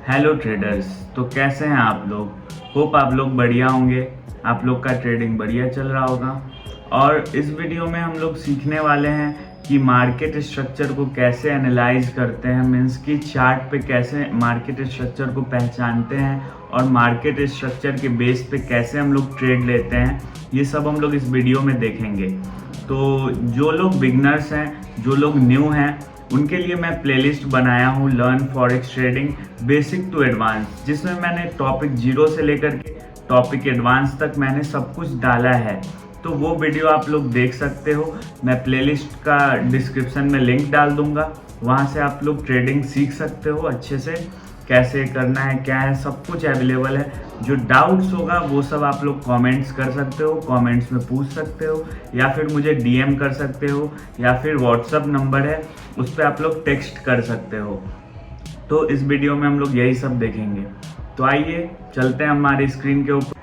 Hello traders. तो कैसे हैं आप लोग? होप आप लोग बढ़िया होंगे। आप लोग का ट्रेडिंग बढ़िया चल रहा होगा। और इस वीडियो में हम लोग सीखने वाले हैं कि मार्केट स्ट्रक्चर को कैसे एनालाइज करते हैं, मीन्स कि चार्ट पे कैसे मार्केट स्ट्रक्चर को पहचानते हैं और मार्केट स्ट्रक्चर के बेस पे कैसे हम लोग ट्रेड लेते हैं। ये सब हम लोग इस वीडियो में देखेंगे। तो जो लोग बिगनर्स हैं, जो लोग न्यू हैं, उनके लिए मैं प्लेलिस्ट बनाया हूँ learn forex trading basic to advance, जिसमें मैंने टॉपिक जीरो से लेकर के टॉपिक एडवांस तक मैंने सब कुछ डाला है। तो वो वीडियो आप लोग देख सकते हो। मैं प्लेलिस्ट का डिस्क्रिप्शन में लिंक डाल दूंगा, वहाँ से आप लोग ट्रेडिंग सीख सकते हो अच्छे से। कैसे करना है, क्या है, सब कुछ अवेलेबल है। जो डाउट्स होगा वो सब आप लोग कमेंट्स कर सकते हो, कमेंट्स में पूछ सकते हो, या फिर मुझे डीएम कर सकते हो, या फिर व्हाट्सअप नंबर है उस पर आप लोग टेक्स्ट कर सकते हो। तो इस वीडियो में हम लोग यही सब देखेंगे। तो आइए चलते हैं हमारी स्क्रीन के ऊपर।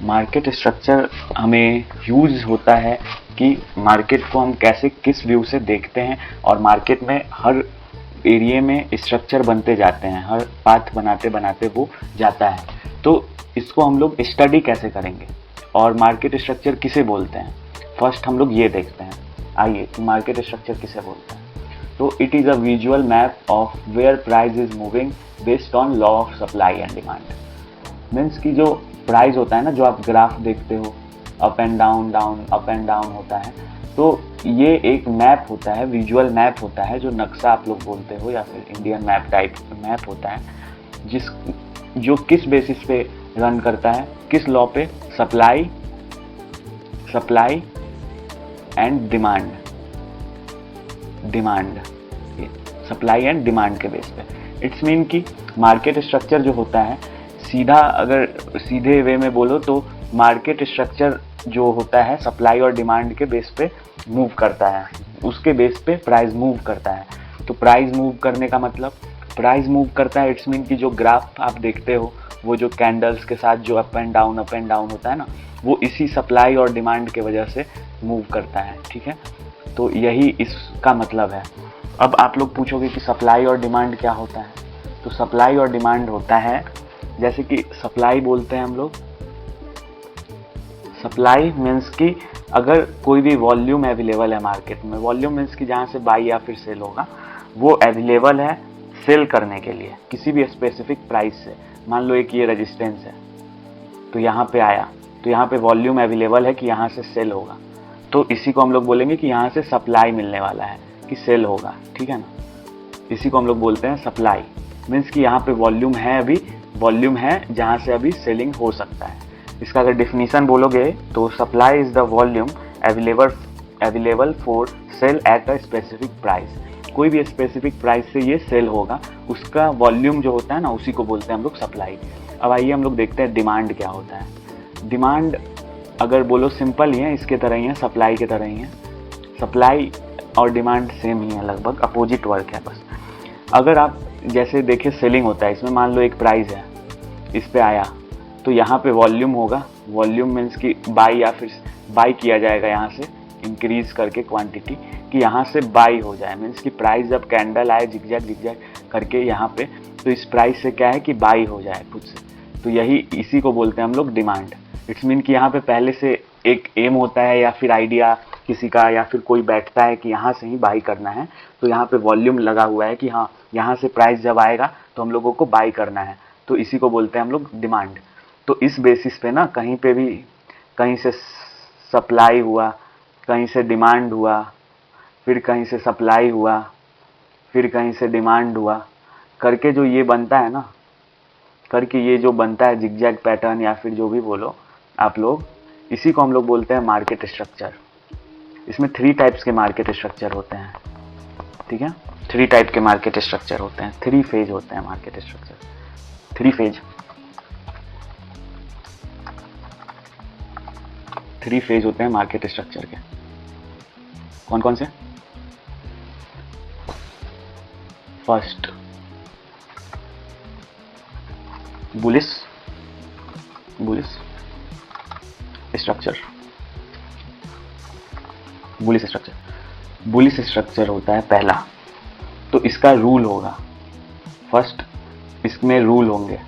मार्केट स्ट्रक्चर हमें यूज होता है कि मार्केट को हम कैसे किस व्यू से देखते हैं, और मार्केट में हर एरिया में स्ट्रक्चर बनते जाते हैं, हर पाथ बनाते बनाते वो जाता है। तो इसको हम लोग स्टडी कैसे करेंगे और मार्केट स्ट्रक्चर किसे बोलते हैं, फर्स्ट हम लोग ये देखते हैं। आइए, मार्केट स्ट्रक्चर किसे बोलते हैं? तो it is a visual map of where price is moving based on law of supply and demand. Means कि जो प्राइस होता है ना, जो आप ग्राफ देखते हो, up and down down up and down होता है, तो ये एक मैप होता है, विजुअल मैप होता है, जो नक्शा आप लोग बोलते हो या फिर इंडियन मैप टाइप मैप होता है, जो किस बेसिस पे रन करता है, किस लॉ पे? Supply and demand supply and demand के बेस पे। इट्स मीन कि मार्केट स्ट्रक्चर जो होता है, अगर सीधे वे में बोलो तो मार्केट स्ट्रक्चर जो होता है सप्लाई और डिमांड के बेस पे मूव करता है, उसके बेस पे प्राइस मूव करता है। तो प्राइस मूव करने का मतलब, प्राइस मूव करता है इट्स मीन कि जो ग्राफ आप देखते हो, वो जो कैंडल्स के साथ जो अप एंड डाउन होता है ना, वो इसी सप्लाई और डिमांड के वजह से मूव करता है। ठीक है, तो यही इसका मतलब है। अब आप लोग पूछोगे कि सप्लाई और डिमांड क्या होता है? तो सप्लाई और डिमांड होता है, जैसे कि सप्लाई बोलते हैं हम लोग, सप्लाई मीन्स कि अगर कोई भी वॉल्यूम अवेलेबल है मार्केट में, वॉल्यूम मीन्स कि जहाँ से बाई या फिर सेल होगा, वो अवेलेबल है सेल करने के लिए किसी भी स्पेसिफिक प्राइस से। मान लो एक ये रेजिस्टेंस है, तो यहाँ पे आया, तो यहाँ पे वॉल्यूम अवेलेबल है कि यहाँ से सेल होगा, तो इसी को हम लोग बोलेंगे कि यहाँ से सप्लाई मिलने वाला है कि सेल होगा। ठीक है ना, इसी को हम लोग बोलते हैं सप्लाई। मीन्स कि यहाँ पे वॉल्यूम है, अभी वॉल्यूम है जहाँ से अभी सेलिंग हो सकता है। इसका अगर डिफिनीशन बोलोगे तो supply is the volume available for sale at a specific price. कोई भी स्पेसिफिक प्राइस से ये सेल होगा, उसका वॉल्यूम जो होता है ना, उसी को बोलते हैं हम लोग सप्लाई। अब आइए हम लोग देखते हैं डिमांड क्या होता है। डिमांड अगर बोलो सिंपल ही है, इसके तरह ही है, सप्लाई के तरह ही है। सप्लाई और डिमांड सेम ही है, लगभग अपोजिट वर्क है बस। अगर आप जैसे देखिए सेलिंग होता है, इसमें मान लो एक प्राइस है, इस पे आया, तो यहाँ पे वॉल्यूम होगा। वॉल्यूम मीन्स कि बाई या फिर बाई किया जाएगा, यहाँ से इंक्रीज करके क्वांटिटी, कि यहाँ से बाई हो जाए। मीन्स कि प्राइस जब कैंडल आए जिगजैग करके यहाँ पे, तो इस प्राइस से क्या है कि बाई हो जाए खुद से। तो यही इसी को बोलते हैं हम लोग डिमांड। इट्स मीन कि यहाँ पे पहले से एक एम होता है या फिर आइडिया किसी का, या फिर कोई बैठता है कि यहाँ से ही बाई करना है, तो यहाँ पे वॉल्यूम लगा हुआ है कि हाँ, यहाँ से प्राइस जब आएगा तो हम लोगों को बाई करना है, तो इसी को बोलते हैं हम लोग डिमांड। तो इस बेसिस पे ना, कहीं पे भी, कहीं से सप्लाई हुआ, कहीं से डिमांड हुआ, फिर कहीं से सप्लाई हुआ, फिर कहीं से डिमांड हुआ, करके जो ये बनता है ना, करके ये जो बनता है जिगजैग पैटर्न या फिर जो भी बोलो आप लोग, इसी को हम लोग बोलते हैं मार्केट स्ट्रक्चर। इसमें 3 टाइप्स के मार्केट स्ट्रक्चर होते हैं। ठीक है, 3 टाइप के मार्केट स्ट्रक्चर होते हैं, 3 फेज होते हैं मार्केट स्ट्रक्चर। 3 फेज होते हैं मार्केट स्ट्रक्चर के। कौन कौन से? First bullish bullish structure. Bullish structure, bullish structure होता है पहला, तो इसका रूल होगा फर्स्ट, इसमें रूल होंगे।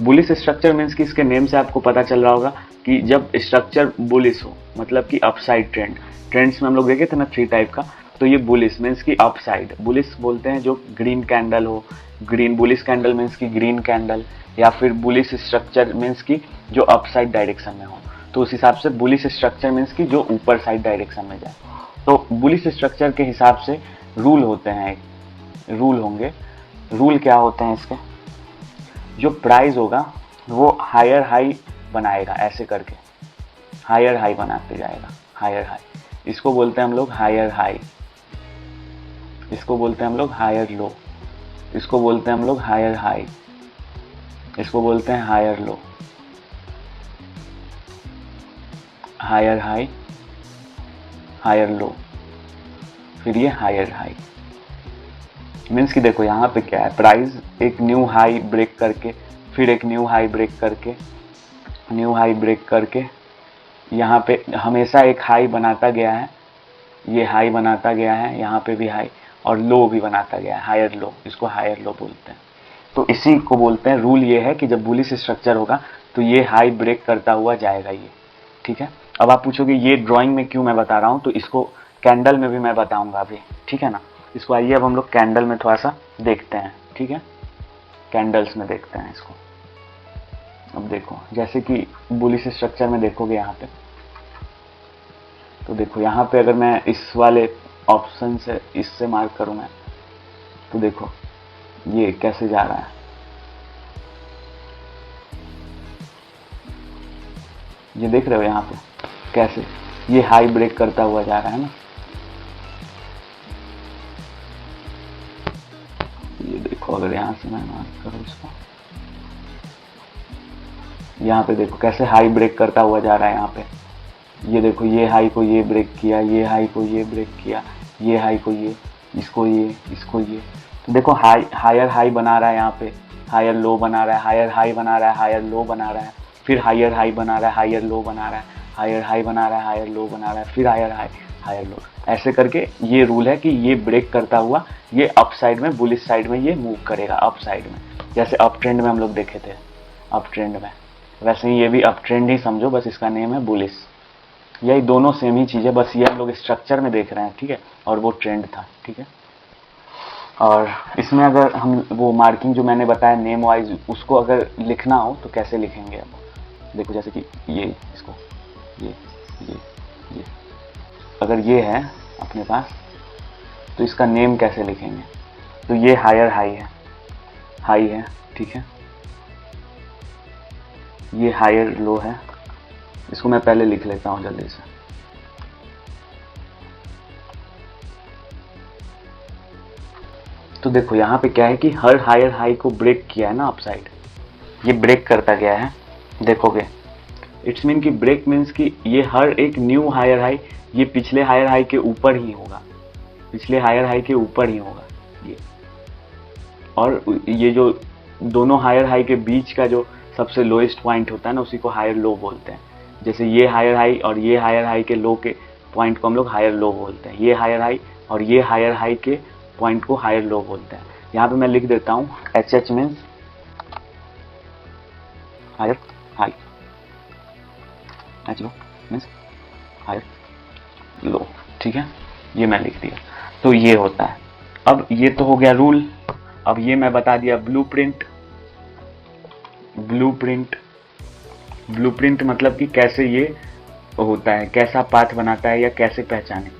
बुलिश स्ट्रक्चर मीन्स कि इसके नेम से आपको पता चल रहा होगा कि जब स्ट्रक्चर बुलिश हो, मतलब कि अपसाइड ट्रेंड, ट्रेंड्स में हम लोग देखे थे ना 3 टाइप का, तो ये बुलिश मीन्स कि अपसाइड। बुलिश बोलते हैं जो ग्रीन कैंडल हो, ग्रीन बुलिश कैंडल मीन्स कि ग्रीन कैंडल, या फिर बुलिश स्ट्रक्चर मीन्स कि जो अपसाइड डायरेक्शन में हो। तो उस हिसाब से बुलिश स्ट्रक्चर मीन्स कि जो ऊपर साइड डायरेक्शन में जाए। तो बुलिश स्ट्रक्चर के हिसाब से रूल होते हैं, रूल होंगे। रूल क्या होते हैं इसके, जो प्राइस होगा वो हायर हाई बनाएगा, ऐसे करके हायर हाई बनाते जाएगा, हायर हाई। इसको बोलते हैं हम लोग हायर हाई, इसको बोलते हैं हम लोग हायर लो, इसको बोलते हैं हम लोग हायर हाई, इसको बोलते हैं higher low, higher high, higher low, फिर ये हायर हाई। मीन्स कि देखो यहाँ पे क्या है, प्राइस एक न्यू हाई ब्रेक करके, फिर एक न्यू हाई ब्रेक करके, न्यू हाई ब्रेक करके, यहाँ पे हमेशा एक हाई बनाता गया है, ये हाई बनाता गया है, यहाँ पे भी हाई, और लो भी बनाता गया है, हायर लो, इसको हायर लो बोलते हैं। तो इसी को बोलते हैं, रूल ये है कि जब बुलिश स्ट्रक्चर होगा तो ये हाई ब्रेक करता हुआ जाएगा ये, ठीक है। अब आप पूछोगे ये ड्राइंग में क्यों मैं बता रहा हूँ, तो इसको कैंडल में भी मैं बताऊंगा अभी, ठीक है ना। इसको आइए अब हम लोग कैंडल में थोड़ा सा देखते हैं, ठीक है, कैंडल्स में देखते हैं इसको। अब देखो जैसे कि बुलिश स्ट्रक्चर में देखोगे यहाँ पे, तो देखो यहाँ पे अगर मैं इस वाले ऑप्शन से इससे मार्क करूँ मैं, तो देखो ये कैसे जा रहा है, ये देख रहे हो यहाँ पे कैसे ये हाई ब्रेक करता हुआ जा रहा है ना। ये देखो अगर यहाँ से मैं मार्क करूँ इसको, यहाँ पे देखो कैसे हाई ब्रेक करता हुआ जा रहा है यहाँ पे। ये देखो ये हाई को ये ब्रेक किया, ये हाई को ये ब्रेक किया, ये हाई को ये, इसको ये, इसको ये। तो देखो हाई हायर हाई बना रहा है यहाँ पे, हायर लो बना रहा है, हायर हाई बना रहा है, हायर लो बना रहा है, फिर हायर हाई बना रहा है, हायर लो बना रहा है, हायर हाई बना रहा है, हायर लो बना रहा है, फिर हायर हाई, हायर लो। ऐसे करके ये रूल है कि ये ब्रेक करता हुआ ये अप साइड में, बुलिश साइड में ये मूव करेगा, अप साइड में। जैसे अप ट्रेंड में हम लोग देखे थे, अप ट्रेंड में, वैसे ही ये भी अप ट्रेंड ही समझो, बस इसका नेम है बुलिश। यही दोनों सेम ही चीज़ है, बस ये हम लोग स्ट्रक्चर में देख रहे हैं, ठीक है, और वो ट्रेंड था, ठीक है। और इसमें अगर हम वो मार्किंग जो मैंने बताया नेम वाइज, उसको अगर लिखना हो तो कैसे लिखेंगे अब देखो, जैसे कि ये इसको ये अगर ये है अपने पास, तो इसका नेम कैसे लिखेंगे, तो ये हायर हाई है, ठीक है, ये हायर लो है। इसको मैं पहले लिख लेता हूँ जल्दी से। तो देखो यहाँ पे क्या है कि हर हायर हाई को ब्रेक किया है ना अपसाइड, ये ब्रेक करता गया है, देखोगे इट्स मीन कि ब्रेक मीन्स कि ये हर एक न्यू हायर हाई ये पिछले हायर हाई के ऊपर ही होगा, पिछले हायर हाई के ऊपर ही होगा ये। और ये जो दोनों हायर हाई के बीच का जो सबसे लोएस्ट पॉइंट होता है ना, उसी को हायर लो बोलते हैं। जैसे ये हायर हाई और ये हायर हाई के लो के पॉइंट को हम लोग हायर लो बोलते हैं, ये हायर हाई और ये हायर हाई के पॉइंट को हायर लो बोलते हैं। यहाँ पे मैं लिख देता हूँ HH means higher high, H low means higher low, ठीक है, ये मैं लिख दिया। तो ये होता है। अब ये तो हो गया रूल। अब ये मैं बता दिया ब्लूप्रिंट। ब्लूप्रिंट मतलब कि कैसे ये होता है, कैसा पाथ बनाता है या कैसे पहचाने,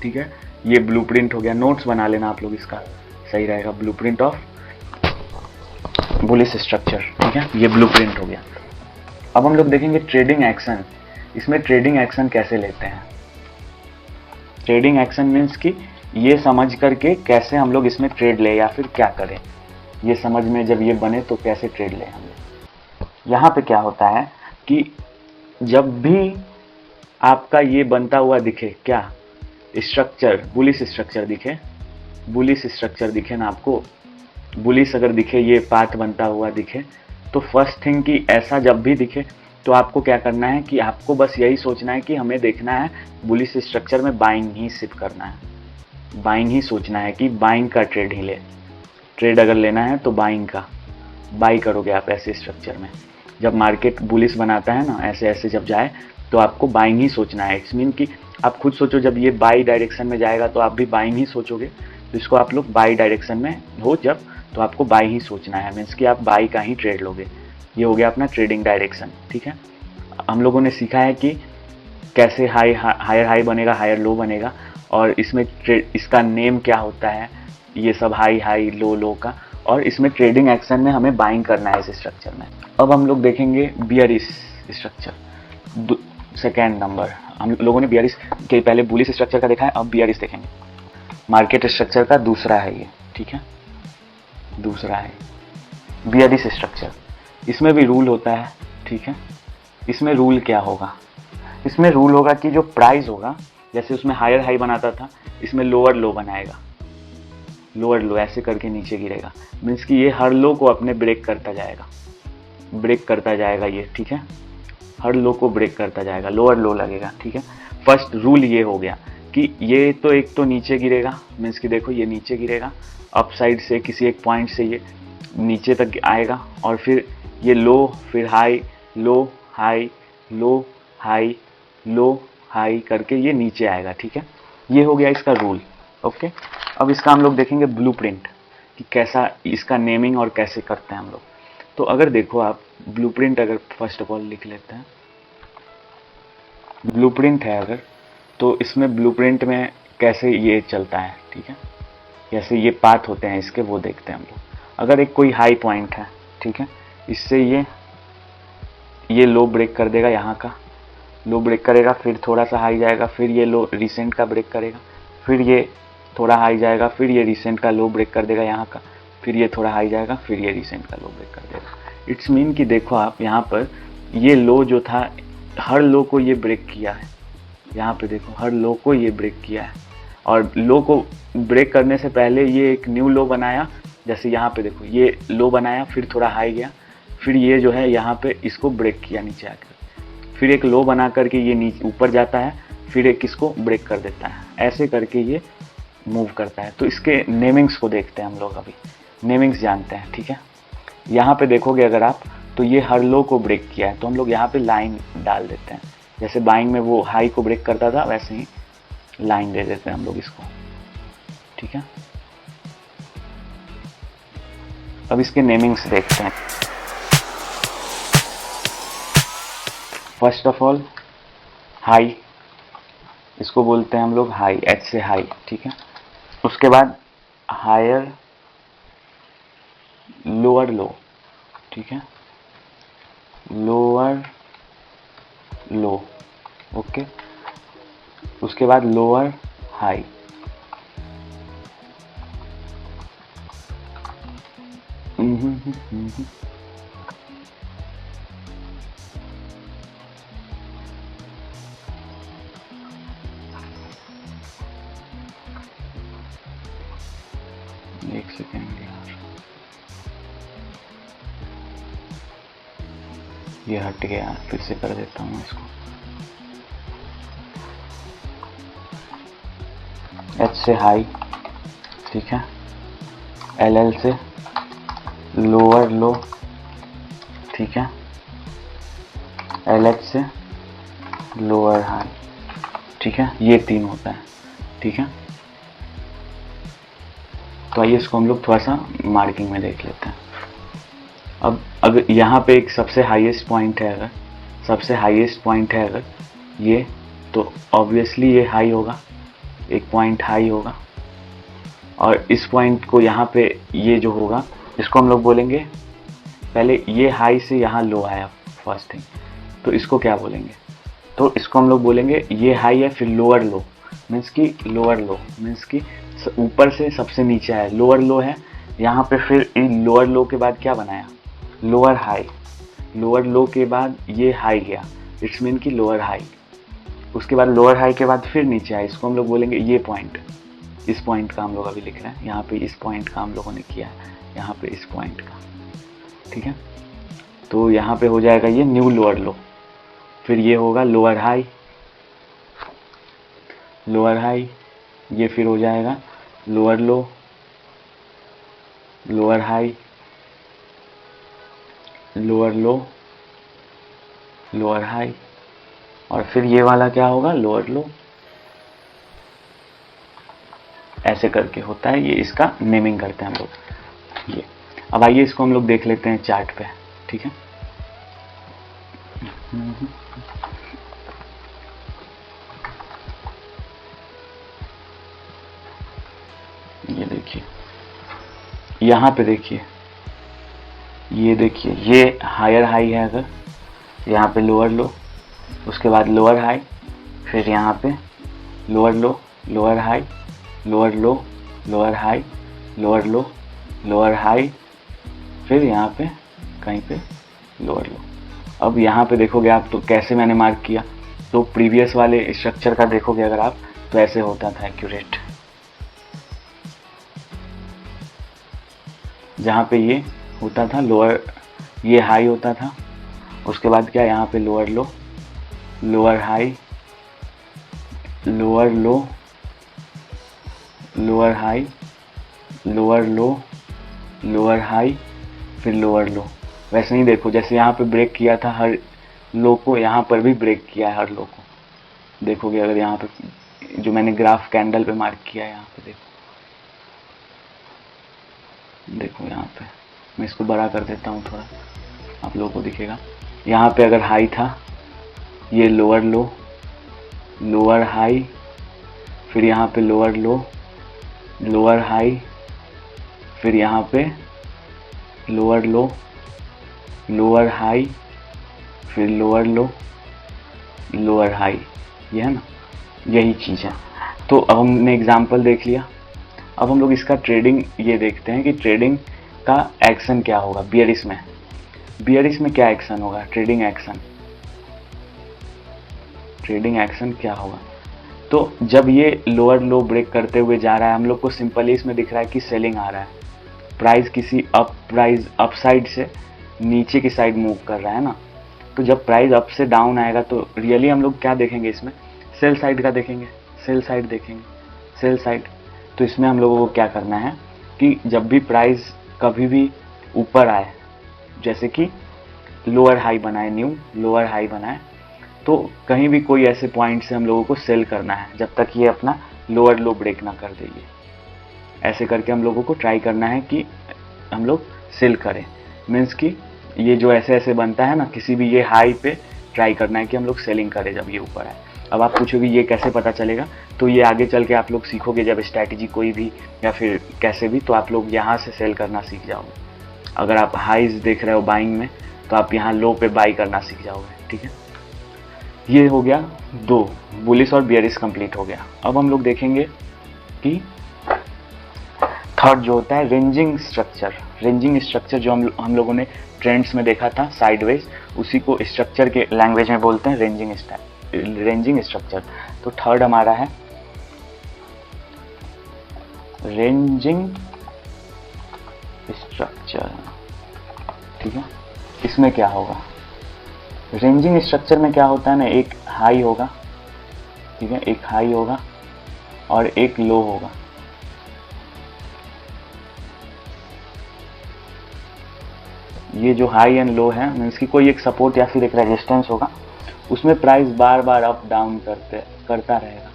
ठीक है, ये ब्लूप्रिंट हो गया। नोट्स बना लेना आप लोग, इसका सही रहेगा, ब्लूप्रिंट ऑफ बुलिश स्ट्रक्चर, ठीक है, ये ब्लूप्रिंट हो गया। अब हम लोग देखेंगे ट्रेडिंग एक्शन। इसमें ट्रेडिंग एक्शन कैसे लेते हैं। ट्रेडिंग एक्शन मीन्स कि ये समझ करके कैसे हम लोग इसमें ट्रेड ले या फिर क्या करें, ये समझ में जब ये बने तो कैसे ट्रेड ले हम लोग। यहाँ पे क्या होता है कि जब भी आपका ये बनता हुआ दिखे, क्या स्ट्रक्चर, बुलिश स्ट्रक्चर दिखे, बुलिश स्ट्रक्चर दिखे ना आपको, बुलिश अगर दिखे, ये पाथ बनता हुआ दिखे, तो फर्स्ट थिंग कि ऐसा जब भी दिखे तो आपको क्या करना है कि आपको बस यही सोचना है कि हमें देखना है बुलिश स्ट्रक्चर में बाइंग ही सिर्फ करना है, बाइंग ही सोचना है कि बाइंग का ट्रेड ही ले। ट्रेड अगर लेना है तो बाइंग का बाई करोगे आप ऐसे स्ट्रक्चर में। जब मार्केट बुलिश बनाता है ना, ऐसे ऐसे जब जाए तो आपको बाइंग ही सोचना है। इट्स मीन कि आप खुद सोचो, जब ये बाई डायरेक्शन में जाएगा तो आप भी बाइंग ही सोचोगे। तो इसको आप लोग बाई डायरेक्शन में हो जब, तो आपको बाई ही सोचना है, मीन्स कि आप बाई का ही ट्रेड लोगे। ये हो गया अपना ट्रेडिंग डायरेक्शन, ठीक है। हम लोगों ने सीखा है कि कैसे हायर हाई बनेगा, हायर लो बनेगा, और इसमें इसका नेम क्या होता है, ये सब हाई हाई लो लो का, और इसमें ट्रेडिंग एक्शन में हमें बाइंग करना है इस स्ट्रक्चर में। अब हम लोग देखेंगे बियरिश स्ट्रक्चर, सेकेंड नंबर। हम लोगों ने बियरिश के पहले बुलिश स्ट्रक्चर का देखा है, अब बियरिश देखेंगे। मार्केट स्ट्रक्चर का दूसरा है ये, ठीक है, दूसरा है बियरिश स्ट्रक्चर। इसमें भी रूल होता है, ठीक है। इसमें रूल क्या होगा, इसमें रूल होगा कि जो प्राइस होगा, जैसे उसमें हायर हाई बनाता था, इसमें लोअर लो बनाएगा, लोअर लो ऐसे करके नीचे गिरेगा। मीन्स कि ये हर लो को अपने ब्रेक करता जाएगा, ब्रेक करता जाएगा ये, ठीक है, हर लो को ब्रेक करता जाएगा, लोअर लो लगेगा, ठीक है। फर्स्ट रूल ये हो गया कि ये तो एक तो नीचे गिरेगा, मीन्स कि देखो ये नीचे गिरेगा, अप साइड से किसी एक पॉइंट से ये नीचे तक आएगा, और फिर ये लो, फिर high low high low high low high करके ये नीचे आएगा, ठीक है। ये हो गया इसका रूल, ओके। अब इसका हम लोग देखेंगे ब्लूप्रिंट कि कैसा इसका नेमिंग और कैसे करते हैं हम लोग। तो अगर देखो आप ब्लूप्रिंट, अगर फर्स्ट ऑफ ऑल लिख लेते हैं, ब्लूप्रिंट है अगर, तो इसमें ब्लूप्रिंट में कैसे ये चलता है, ठीक है, कैसे ये पाथ होते हैं इसके, वो देखते हैं हम लोग। अगर एक कोई हाई पॉइंट है, ठीक है, इससे ये लो ब्रेक कर देगा, यहाँ का लो ब्रेक करेगा, फिर थोड़ा सा हाई जाएगा, फिर ये लो रिसेंट का ब्रेक करेगा, फिर ये थोड़ा हाई जाएगा, फिर ये रिसेंट का लो ब्रेक कर देगा यहाँ का, फिर ये थोड़ा हाई जाएगा, फिर ये रिसेंट का लो ब्रेक कर देगा। इट्स मीन कि देखो आप यहाँ पर ये लो जो था, हर लो को ये ब्रेक किया है, यहाँ पे देखो हर लो को ये ब्रेक किया है, और लो को ब्रेक करने से पहले ये एक न्यू लो बनाया। जैसे यहाँ पे देखो ये लो बनाया, फिर थोड़ा हाई गया, फिर ये जो है यहाँ पे इसको ब्रेक किया नीचे आकर, फिर एक लो बना करके ये नीचे ऊपर जाता है, फिर एक इसको ब्रेक कर देता है, ऐसे करके ये मूव करता है। तो इसके नेमिंग्स को देखते हैं हम लोग, अभी नेमिंग्स जानते हैं, ठीक है। यहाँ पे देखोगे अगर आप, तो ये हर लो को ब्रेक किया है, तो हम लोग यहाँ पे लाइन डाल देते हैं। जैसे बाइंग में वो हाई को ब्रेक करता था, वैसे ही लाइन दे देते हैं हम लोग इसको, ठीक है। अब इसके नेमिंग्स देखते हैं। फर्स्ट ऑफ ऑल हाई, इसको बोलते हैं हम लोग हाई, एच से हाई, ठीक है। उसके बाद हायर लोअर लो, ठीक है, लोअर लो, ओके। उसके बाद लोअर हाई, एक सेकेंड यार, ये हट गया, फिर से कर देता हूँ इसको। एच से हाई, ठीक है, एल एल से लोअर लो, ठीक है, एल एच से लोअर हाई, ठीक है। ये तीन होता है, ठीक है। तो आइए इसको हम लोग थोड़ा सा मार्किंग में देख लेते हैं। अब अगर यहाँ पे एक सबसे हाईएस्ट पॉइंट है, अगर सबसे हाईएस्ट पॉइंट है अगर ये, तो ऑब्वियसली ये हाई होगा, एक पॉइंट हाई होगा, और इस पॉइंट को यहाँ पे ये जो होगा, इसको हम लोग बोलेंगे, पहले ये हाई से यहाँ लो आया फर्स्ट थिंग, तो इसको क्या बोलेंगे, तो इसको हम लोग बोलेंगे ये हाई है, फिर लोअर लो, मीन्स कि लोअर लो मीन्स कि ऊपर से सबसे नीचे आया, लोअर लो है यहाँ पे, फिर लोअर लो के बाद क्या बनाया, लोअर हाई, लोअर लो के बाद ये हाई गया, इट्स मीन कि लोअर हाई। उसके बाद लोअर हाई के बाद फिर नीचे आया, इसको हम लोग बोलेंगे ये पॉइंट, इस पॉइंट का हम लोग अभी लिख रहे हैं, यहाँ पे इस पॉइंट का हम लोगों ने किया है, यहाँ पे इस पॉइंट का, ठीक है। तो यहाँ पे हो जाएगा ये न्यू लोअर लो, फिर ये होगा लोअर हाई, लोअर हाई, ये फिर हो जाएगा लोअर लो, लोअर हाई, लोअर लो, लोअर हाई, और फिर ये वाला क्या होगा, लोअर लो। ऐसे करके होता है ये, इसका नेमिंग करते हैं हम लोग ये। अब आइए इसको हम लोग देख लेते हैं चार्ट पे, ठीक है। ये देखिए, यहाँ पे देखिए, ये देखिए, ये हायर हाई है, अगर यहाँ पे लोअर लो, उसके बाद लोअर हाई, फिर यहाँ पे लोअर लो, लोअर हाई, लोअर लो, लोअर हाई, लोअर लो, लोअर हाई, फिर यहाँ पे कहीं पे लोअर लो। अब यहाँ पे देखोगे आप तो कैसे मैंने मार्क किया, तो प्रीवियस वाले स्ट्रक्चर का देखोगे अगर आप तो ऐसे होता था एक्यूरेट, जहाँ पे ये होता था लोअर, ये हाई होता था, उसके बाद क्या यहाँ पे लोअर लो, लोअर हाई, लोअर लो, लोअर हाई, लोअर लो, लोअर हाई, फिर लोअर लो। वैसे ही देखो जैसे यहाँ पे ब्रेक किया था हर लो को, यहाँ पर भी ब्रेक किया है हर लो को। देखोगे अगर यहाँ पे जो मैंने ग्राफ कैंडल पे मार्क किया है, यहाँ पे देखो, देखो यहाँ पे मैं इसको बड़ा कर देता हूँ थोड़ा, आप लोगों को दिखेगा। यहाँ पे अगर हाई था, ये लोअर लो, लोअर हाई, फिर यहाँ पे लोअर लो, लोअर हाई, फिर यहाँ पे लोअर लो, लोअर हाई, फिर लोअर लो, लोअर हाई, ये है ना, यही चीज़ है। तो अब हमने एग्जाम्पल देख लिया, अब हम लोग इसका ट्रेडिंग ये देखते हैं कि ट्रेडिंग का एक्शन क्या होगा बियरिश में। बियरिश में क्या एक्शन होगा, ट्रेडिंग एक्शन, ट्रेडिंग एक्शन क्या होगा। तो जब ये लोअर लो ब्रेक करते हुए जा रहा है, हम लोग को सिंपली इसमें दिख रहा है कि सेलिंग आ रहा है, प्राइस किसी प्राइस अप साइड से नीचे की साइड मूव कर रहा है ना। तो जब प्राइस अप से डाउन आएगा तो रियली हम लोग क्या देखेंगे, इसमें सेल साइड का देखेंगे, सेल साइड देखेंगे, सेल साइड। तो इसमें हम लोगों को क्या करना है कि जब भी प्राइस कभी भी ऊपर आए, जैसे कि लोअर हाई बनाए, न्यू लोअर हाई बनाए, तो कहीं भी कोई ऐसे पॉइंट से हम लोगों को सेल करना है जब तक ये अपना लोअर लो ब्रेक ना कर दे। ऐसे करके हम लोगों को ट्राई करना है कि हम लोग सेल करें, मीन्स कि ये जो ऐसे ऐसे बनता है ना, किसी भी ये हाई पे ट्राई करना है कि हम लोग सेलिंग करें जब ये ऊपर आए। अब आप पूछोगे ये कैसे पता चलेगा, तो ये आगे चल के आप लोग सीखोगे जब स्ट्रैटेजी कोई भी या फिर कैसे भी, तो आप लोग यहाँ से सेल करना सीख जाओगे। अगर आप हाईज देख रहे हो बाइंग में, तो आप यहाँ लो पे बाई करना सीख जाओगे, ठीक है। ये हो गया दो, बुलिश और बियरिश कंप्लीट हो गया। अब हम लोग देखेंगे कि थर्ड जो होता है रेंजिंग स्ट्रक्चर। रेंजिंग स्ट्रक्चर जो हम लोगों ने ट्रेंड्स में देखा था साइडवेज, उसी को स्ट्रक्चर के लैंग्वेज में बोलते हैं रेंजिंग स्ट्रक्चर। तो थर्ड हमारा है रेंजिंग स्ट्रक्चर, ठीक है। इसमें क्या होगा, रेंजिंग स्ट्रक्चर में क्या होता है ना, एक हाई होगा, ठीक है, एक हाई होगा और एक लो होगा। ये जो हाई एंड लो है, मीन्स की कोई एक सपोर्ट या फिर एक रेजिस्टेंस होगा, उसमें प्राइस बार बार अप डाउन करता रहेगा।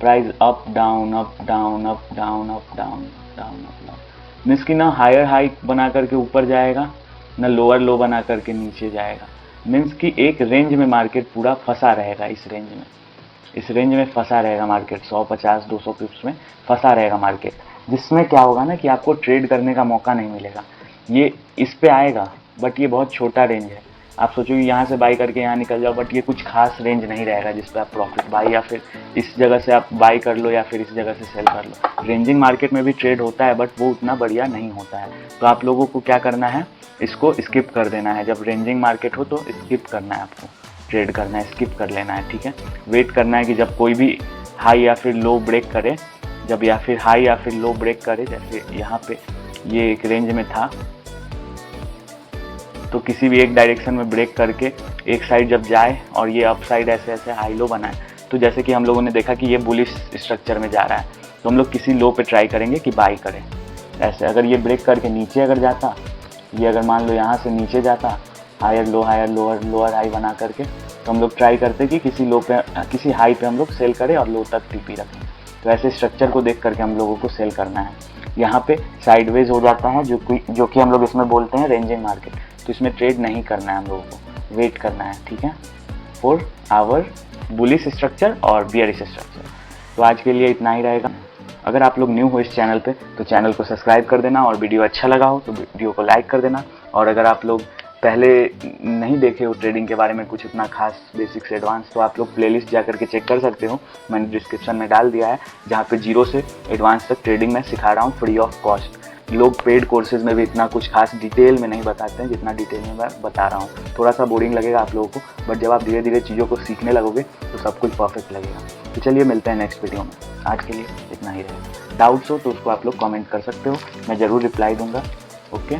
Price up down up down up down up down down up down, means की ना हायर हाई बना करके ऊपर जाएगा, ना लोअर लो बना करके नीचे जाएगा। मीन्स कि एक रेंज में मार्केट पूरा फंसा रहेगा, इस रेंज में फंसा रहेगा मार्केट, 150-200 पिप्स में फंसा रहेगा मार्केट, जिसमें क्या होगा ना कि आपको ट्रेड करने का मौका नहीं मिलेगा। ये इस पे आएगा बट ये बहुत छोटा रेंज है, आप सोचोगे यहाँ से बाई करके यहाँ निकल जाओ, बट ये कुछ खास रेंज नहीं रहेगा जिस पे आप प्रॉफिट बाई, या फिर इस जगह से आप बाई कर लो या फिर इस जगह से सेल कर लो। रेंजिंग मार्केट में भी ट्रेड होता है बट वो उतना बढ़िया नहीं होता है। तो आप लोगों को क्या करना है, इसको स्किप कर देना है। जब रेंजिंग मार्केट हो तो स्किप करना है, आपको ट्रेड करना है, स्किप कर लेना है, ठीक है। वेट करना है कि जब कोई भी हाई या फिर लो ब्रेक करे, जब या फिर हाई या फिर लो ब्रेक करे, जैसे यहाँ पे ये एक रेंज में था, तो किसी भी एक डायरेक्शन में ब्रेक करके एक साइड जब जाए और ये अप साइड ऐसे ऐसे हाई लो बनाए, तो जैसे कि हम लोगों ने देखा कि ये बुलिश स्ट्रक्चर में जा रहा है, तो हम लोग किसी लो पे ट्राई करेंगे कि बाई करें। ऐसे अगर ये ब्रेक करके नीचे अगर जाता, ये अगर मान लो यहाँ से नीचे जाता, हायर लोअर लोअर हाई बना करके, तो हम लोग ट्राई करते कि किसी लो पे, किसी हाई पे हम लोग सेल करें और लो तक टीपी रखें। तो ऐसे स्ट्रक्चर को देख करके हम लोगों को सेल करना है। यहाँ पे साइडवेज हो जाता है, जो कि हम लोग इसमें बोलते हैं रेंजिंग मार्केट। तो इसमें ट्रेड नहीं करना है हम लोगों को, वेट करना है, ठीक है, फॉर आवर बुलिश स्ट्रक्चर और बियरिश स्ट्रक्चर। तो आज के लिए इतना ही रहेगा। अगर आप लोग न्यू हो इस चैनल पे तो चैनल को सब्सक्राइब कर देना, और वीडियो अच्छा लगा हो तो वीडियो को लाइक कर देना। और अगर आप लोग पहले नहीं देखे हो ट्रेडिंग के बारे में कुछ इतना खास बेसिक से एडवांस, तो आप लोग प्लेलिस्ट जा करके चेक कर सकते हो, मैंने डिस्क्रिप्शन में डाल दिया है, जहाँ पे 0 से एडवांस तक ट्रेडिंग में सिखा रहा हूँ फ्री ऑफ कॉस्ट। लोग पेड कोर्सेज में भी इतना कुछ खास डिटेल में नहीं बताते हैं जितना डिटेल में मैं बता रहा हूँ। थोड़ा सा बोरिंग लगेगा आप लोगों को, बट जब आप धीरे धीरे चीज़ों को सीखने लगोगे तो सब कुछ परफेक्ट लगेगा। तो चलिए मिलते हैं नेक्स्ट वीडियो में। आज के लिए इतना ही रहेगा। डाउट्स हो तो उसको आप लोग कमेंट कर सकते हो, मैं ज़रूर रिप्लाई दूंगा। ओके।